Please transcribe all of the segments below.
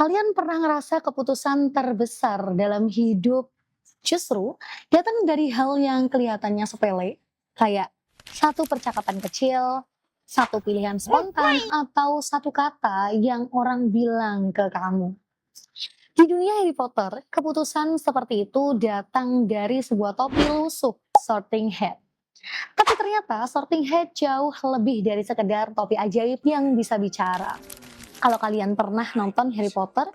Kalian pernah ngerasa keputusan terbesar dalam hidup justru datang dari hal yang kelihatannya sepele, kayak satu percakapan kecil, satu pilihan spontan, atau satu kata yang orang bilang ke kamu. Di dunia Harry Potter, keputusan seperti itu datang dari sebuah topi lusuh, Sorting Hat. Tapi ternyata Sorting Hat jauh lebih dari sekedar topi ajaib yang bisa bicara. Kalau kalian pernah nonton Harry Potter,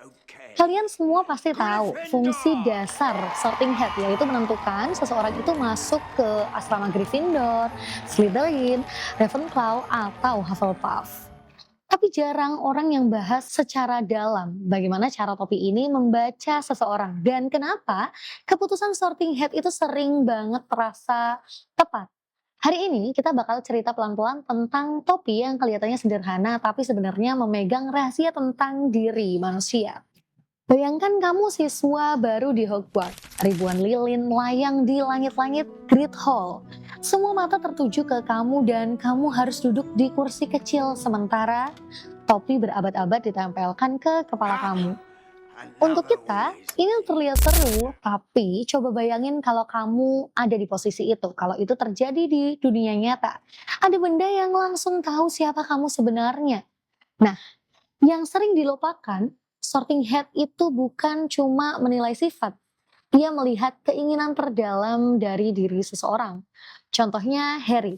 kalian semua pasti tahu fungsi dasar Sorting Hat, yaitu menentukan seseorang itu masuk ke asrama Gryffindor, Slytherin, Ravenclaw, atau Hufflepuff. Tapi jarang orang yang bahas secara dalam bagaimana cara topi ini membaca seseorang dan kenapa keputusan Sorting Hat itu sering banget terasa tepat. Hari ini kita bakal cerita pelan-pelan tentang topi yang kelihatannya sederhana tapi sebenarnya memegang rahasia tentang diri manusia. Bayangkan kamu siswa baru di Hogwarts, ribuan lilin melayang di langit-langit Great Hall. Semua mata tertuju ke kamu dan kamu harus duduk di kursi kecil sementara topi berabad-abad ditempelkan ke kepala kamu. Untuk kita, ini terlihat seru, tapi coba bayangin kalau kamu ada di posisi itu, kalau itu terjadi di dunia nyata. Ada benda yang langsung tahu siapa kamu sebenarnya. Nah, yang sering dilupakan, Sorting Hat itu bukan cuma menilai sifat, dia melihat keinginan terdalam dari diri seseorang. Contohnya Harry.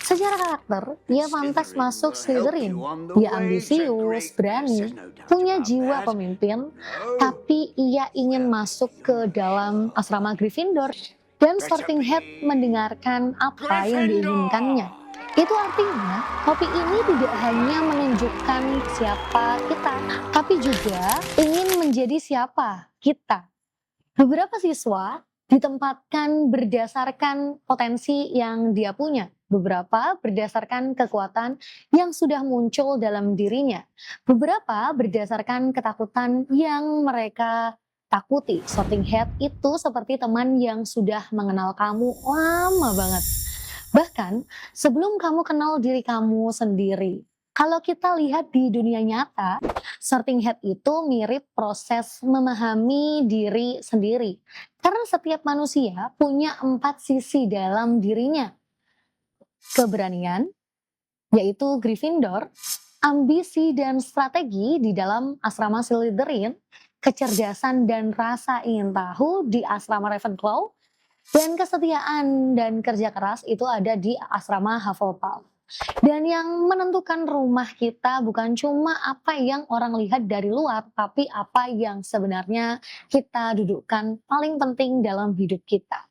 Secara karakter, dia pantas masuk Slytherin. Dia ambisius, berani, punya jiwa pemimpin, tapi ia ingin masuk ke dalam asrama Gryffindor dan Sorting Hat mendengarkan apa yang diinginkannya. Itu artinya, topi ini tidak hanya menunjukkan siapa kita, tapi juga ingin menjadi siapa kita. Beberapa siswa ditempatkan berdasarkan potensi yang dia punya. Beberapa berdasarkan kekuatan yang sudah muncul dalam dirinya. Beberapa berdasarkan ketakutan yang mereka takuti. Sorting Hat itu seperti teman yang sudah mengenal kamu lama banget. Bahkan sebelum kamu kenal diri kamu sendiri. Kalau kita lihat di dunia nyata, Sorting Hat itu mirip proses memahami diri sendiri. Karena setiap manusia punya 4 sisi dalam dirinya. Keberanian, yaitu Gryffindor, ambisi dan strategi di dalam asrama Slytherin, kecerdasan dan rasa ingin tahu di asrama Ravenclaw, dan kesetiaan dan kerja keras itu ada di asrama Hufflepuff. Dan yang menentukan rumah kita bukan cuma apa yang orang lihat dari luar, tapi apa yang sebenarnya kita dudukkan paling penting dalam hidup kita.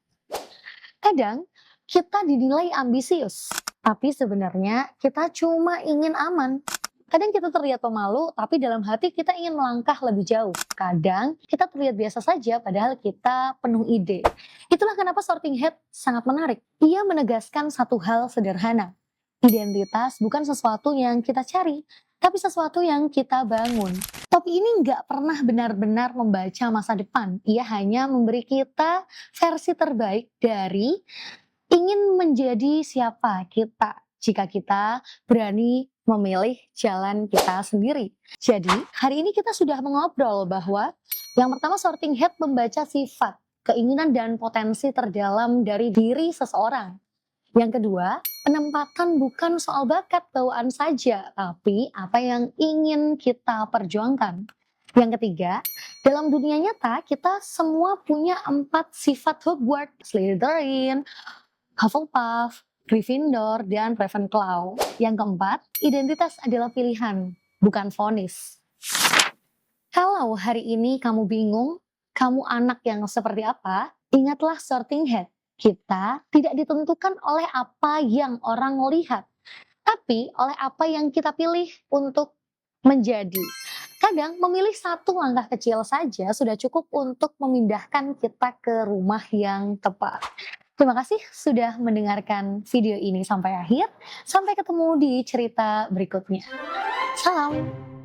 Kadang kita dinilai ambisius, tapi sebenarnya kita cuma ingin aman. Kadang kita terlihat pemalu, tapi dalam hati kita ingin melangkah lebih jauh. Kadang kita terlihat biasa saja, padahal kita penuh ide. Itulah kenapa Sorting Hat sangat menarik. Ia menegaskan satu hal sederhana. Identitas bukan sesuatu yang kita cari, tapi sesuatu yang kita bangun. Topi ini nggak pernah benar-benar membaca masa depan. Ia hanya memberi kita versi terbaik dari ingin menjadi siapa kita jika kita berani memilih jalan kita sendiri. Jadi, hari ini kita sudah mengobrol bahwa yang pertama Sorting Hat membaca sifat, keinginan dan potensi terdalam dari diri seseorang. Yang kedua, penempatan bukan soal bakat bawaan saja, tapi apa yang ingin kita perjuangkan. Yang ketiga, dalam dunia nyata kita semua punya 4 sifat Hogwarts, Slytherin, Hufflepuff, Gryffindor, dan Ravenclaw. Yang keempat, identitas adalah pilihan, bukan vonis. Kalau hari ini kamu bingung, kamu anak yang seperti apa, ingatlah Sorting Hat. Kita tidak ditentukan oleh apa yang orang lihat, tapi oleh apa yang kita pilih untuk menjadi. Kadang memilih satu langkah kecil saja sudah cukup untuk memindahkan kita ke rumah yang tepat. Terima kasih sudah mendengarkan video ini sampai akhir. Sampai ketemu di cerita berikutnya. Salam.